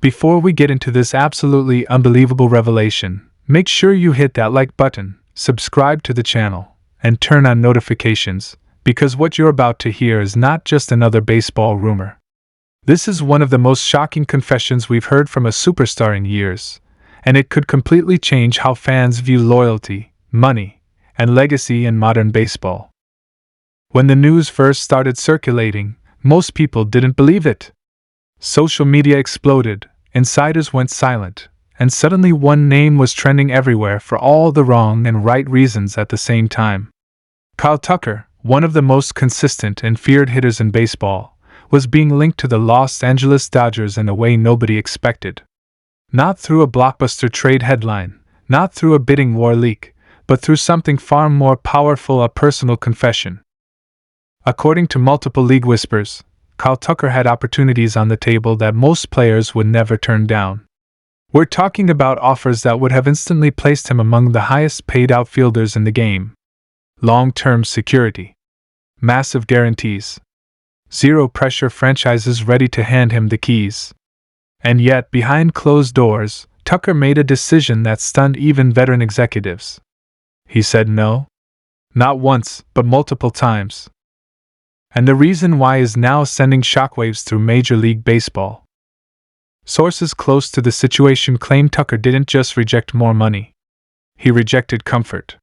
Before we get into this absolutely unbelievable revelation, make sure you hit that like button, subscribe to the channel, and turn on notifications, because what you're about to hear is not just another baseball rumor. This is one of the most shocking confessions we've heard from a superstar in years, and it could completely change how fans view loyalty, money, and legacy in modern baseball. When the news first started circulating, most people didn't believe it. Social media exploded, insiders went silent, and suddenly one name was trending everywhere for all the wrong and right reasons at the same time. Kyle Tucker, one of the most consistent and feared hitters in baseball, was being linked to the Los Angeles Dodgers in a way nobody expected. Not through a blockbuster trade headline, not through a bidding war leak, but through something far more powerful, a personal confession. According to multiple league whispers, Kyle Tucker had opportunities on the table that most players would never turn down. We're talking about offers that would have instantly placed him among the highest paid outfielders in the game. Long-term security. Massive guarantees. Zero-pressure franchises ready to hand him the keys. And yet, behind closed doors, Tucker made a decision that stunned even veteran executives. He said no. Not once, but multiple times. And the reason why is now sending shockwaves through Major League Baseball. Sources close to the situation claim Tucker didn't just reject more money. He rejected comfort.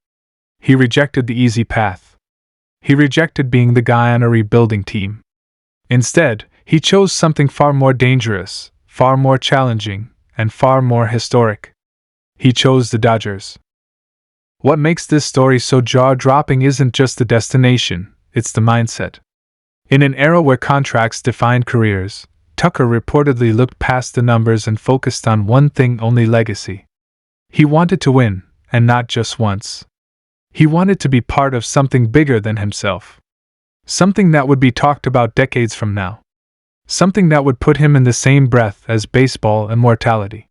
He rejected the easy path. He rejected being the guy on a rebuilding team. Instead, he chose something far more dangerous, far more challenging, and far more historic. He chose the Dodgers. What makes this story so jaw-dropping isn't just the destination, it's the mindset. In an era where contracts defined careers, Tucker reportedly looked past the numbers and focused on one thing only: legacy. He wanted to win, and not just once. He wanted to be part of something bigger than himself. Something that would be talked about decades from now. Something that would put him in the same breath as baseball immortality.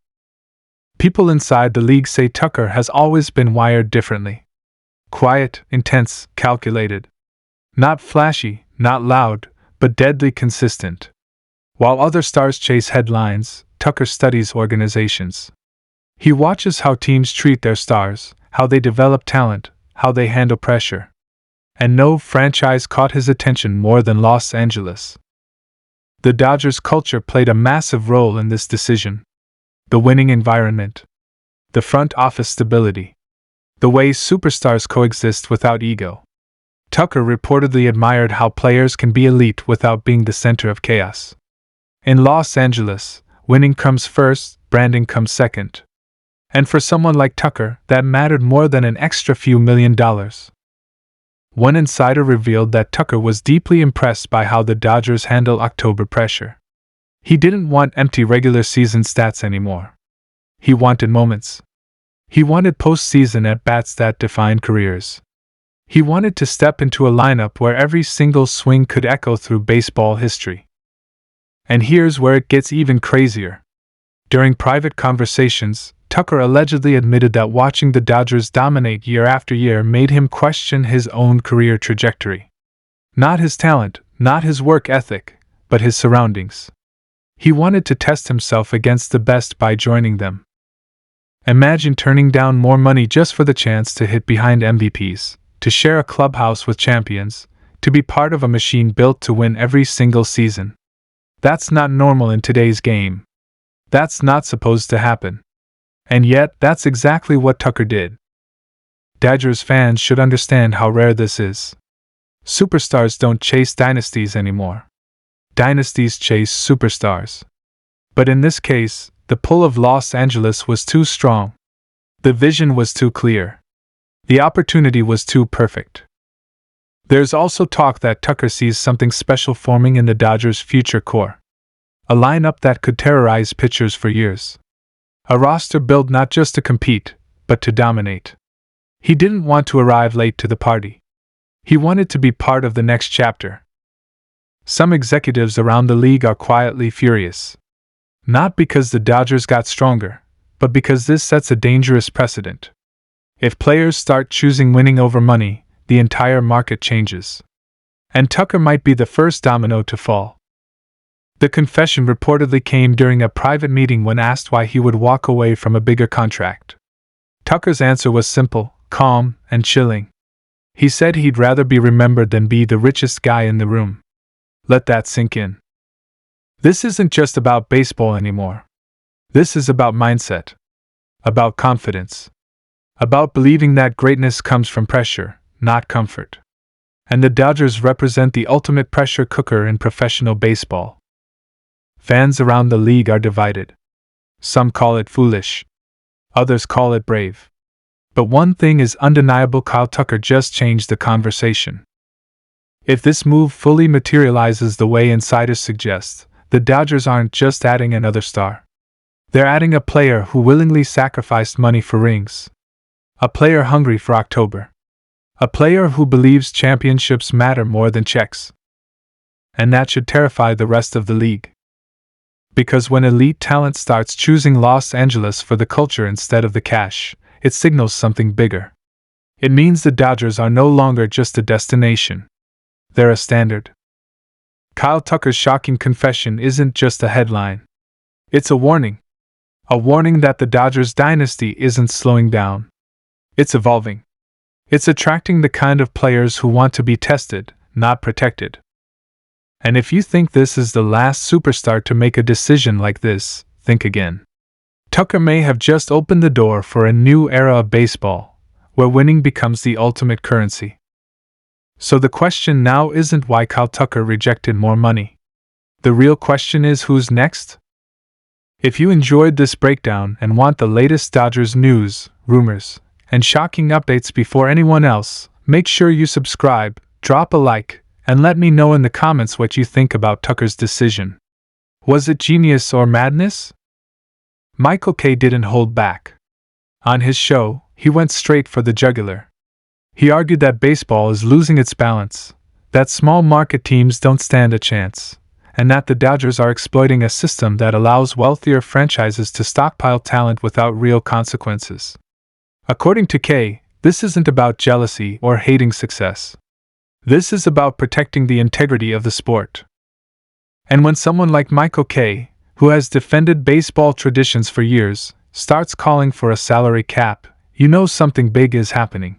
People inside the league say Tucker has always been wired differently. Quiet, intense, calculated. Not flashy, not loud, but deadly consistent. While other stars chase headlines, Tucker studies organizations. He watches how teams treat their stars, how they develop talent, how they handle pressure. And no franchise caught his attention more than Los Angeles. The Dodgers' culture played a massive role in this decision. The winning environment. The front office stability. The way superstars coexist without ego. Tucker reportedly admired how players can be elite without being the center of chaos. In Los Angeles, winning comes first, branding comes second. And for someone like Tucker, that mattered more than an extra few $1 million. One insider revealed that Tucker was deeply impressed by how the Dodgers handle October pressure. He didn't want empty regular season stats anymore. He wanted moments. He wanted postseason at-bats that defined careers. He wanted to step into a lineup where every single swing could echo through baseball history. And here's where it gets even crazier. During private conversations, Tucker allegedly admitted that watching the Dodgers dominate year after year made him question his own career trajectory. Not his talent, not his work ethic, but his surroundings. He wanted to test himself against the best by joining them. Imagine turning down more money just for the chance to hit behind MVPs, to share a clubhouse with champions, to be part of a machine built to win every single season. That's not normal in today's game. That's not supposed to happen. And yet, that's exactly what Tucker did. Dodgers fans should understand how rare this is. Superstars don't chase dynasties anymore. Dynasties chase superstars. But in this case, the pull of Los Angeles was too strong. The vision was too clear. The opportunity was too perfect. There's also talk that Tucker sees something special forming in the Dodgers' future core. A lineup that could terrorize pitchers for years. A roster built not just to compete, but to dominate. He didn't want to arrive late to the party. He wanted to be part of the next chapter. Some executives around the league are quietly furious. Not because the Dodgers got stronger, but because this sets a dangerous precedent. If players start choosing winning over money, the entire market changes. And Tucker might be the first domino to fall. The confession reportedly came during a private meeting when asked why he would walk away from a bigger contract. Tucker's answer was simple, calm, and chilling. He said he'd rather be remembered than be the richest guy in the room. Let that sink in. This isn't just about baseball anymore. This is about mindset. About confidence. About believing that greatness comes from pressure, not comfort. And the Dodgers represent the ultimate pressure cooker in professional baseball. Fans around the league are divided. Some call it foolish. Others call it brave. But one thing is undeniable: Kyle Tucker just changed the conversation. If this move fully materializes the way insiders suggest, the Dodgers aren't just adding another star. They're adding a player who willingly sacrificed money for rings. A player hungry for October. A player who believes championships matter more than checks. And that should terrify the rest of the league. Because when elite talent starts choosing Los Angeles for the culture instead of the cash, it signals something bigger. It means the Dodgers are no longer just a destination. They're a standard. Kyle Tucker's shocking confession isn't just a headline. It's a warning. A warning that the Dodgers dynasty isn't slowing down. It's evolving. It's attracting the kind of players who want to be tested, not protected. And if you think this is the last superstar to make a decision like this, think again. Tucker may have just opened the door for a new era of baseball, where winning becomes the ultimate currency. So the question now isn't why Kyle Tucker rejected more money. The real question is who's next? If you enjoyed this breakdown and want the latest Dodgers news, rumors, and shocking updates before anyone else, make sure you subscribe, drop a like, and let me know in the comments what you think about Tucker's decision. Was it genius or madness? Michael Kay didn't hold back. On his show, he went straight for the jugular. He argued that baseball is losing its balance, that small market teams don't stand a chance, and that the Dodgers are exploiting a system that allows wealthier franchises to stockpile talent without real consequences. According to Kay, this isn't about jealousy or hating success. This is about protecting the integrity of the sport. And when someone like Michael Kay, who has defended baseball traditions for years, starts calling for a salary cap, you know something big is happening.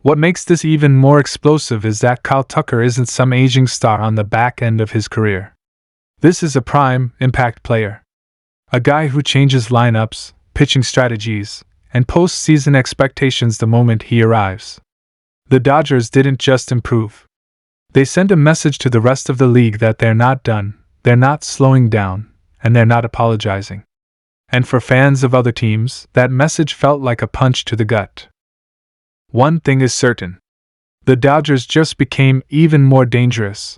What makes this even more explosive is that Kyle Tucker isn't some aging star on the back end of his career. This is a prime, impact player. A guy who changes lineups, pitching strategies, and postseason expectations the moment he arrives. The Dodgers didn't just improve. They sent a message to the rest of the league that they're not done, they're not slowing down, and they're not apologizing. And for fans of other teams, that message felt like a punch to the gut. One thing is certain. The Dodgers just became even more dangerous,